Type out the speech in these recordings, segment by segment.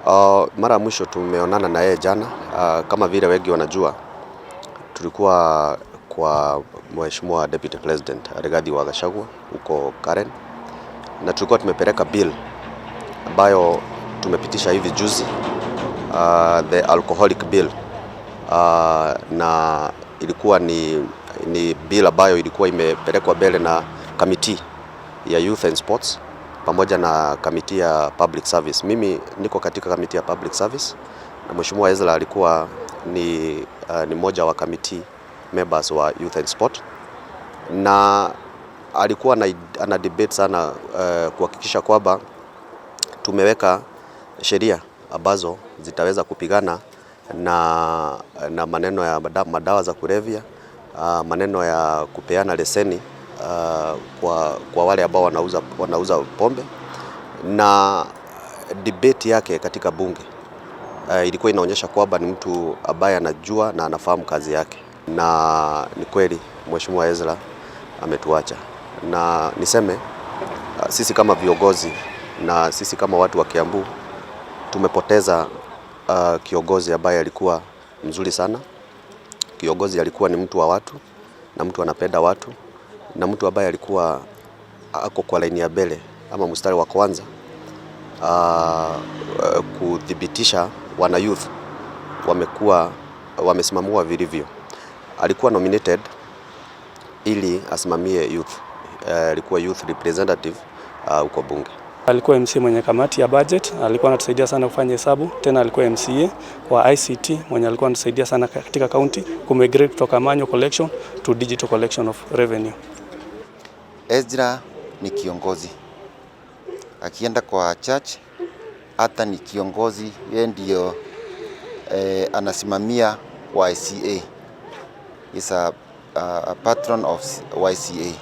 Mara ya mwisho tumeonana na yeye jana. Kama vile wengi wanajua, tulikuwa kwa Mheshimiwa Deputy President Rigathi wa Gachagua huko Karen, na tulikuwa tumepeleka bill ambayo tumepitisha hivi juzi, the alcoholic bill, na ilikuwa ni bill ambayo ilikuwa imepelekwa mbele na committee ya Youth and Sports pamoja na kamiti ya Public Service. Mimi niko katika kamiti ya Public Service na Mheshimiwa Ezra alikuwa ni mmoja wa committee members wa Youth and Sport, na alikuwa ana debate sana kuhakikisha kwamba tumeweka sheria ambazo zitaweza kupigana na maneno ya madawa za kulevya, maneno ya kupeana leseni kwa wale ambao wanauza pombe, na debate yake katika bunge ilikuwa inaonyesha kwamba ni mtu ambaye anajua na anafahamu kazi yake, na ni kweli Mheshimiwa Ezra ametuacha. Na niseme sisi kama viongozi na sisi kama watu wa Kiambu tumepoteza kiongozi ambaye alikuwa mzuri sana. Kiongozi alikuwa ni mtu wa watu na mtu anapenda watu, na mtu ambaye alikuwa ako kwa laini ya mbele ama mstari wa kwanza kudhibitisha wana youth wamesimamiwa vilivyo. Alikuwa nominated ili asimamie youth, alikuwa youth representative huko bunge. Alikuwa MC mwenye kamati ya budget, alikuwa anatusaidia sana kufanya hesabu. Tena alikuwa MCA wa ICT mwenye alikuwa anatusaidia sana katika county kumigrate kutoka manual collection to digital collection of revenue. Ezra ni kiongozi, akienda kwa church hata ni kiongozi. Yeye ndio anasimamia YCA, is a patron of YCA.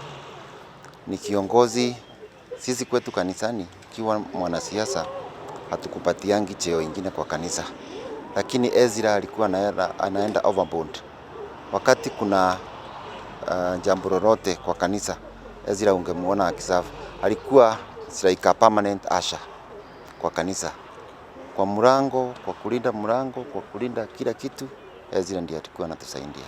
Ni kiongozi. Sisi kwetu kanisani, kiwa mwanasiasa hatukupatiangi cheo ingine kwa kanisa, lakini Ezra alikuwa anaenda overboard. Wakati kuna jambo lolote kwa kanisa, Ezra ungemuona akisafu. Alikuwa like a permanent usher kwa kanisa, kwa mlango, kwa kulinda mlango, kwa kulinda kila kitu. Ezra ndiye alikuwa anatusaidia.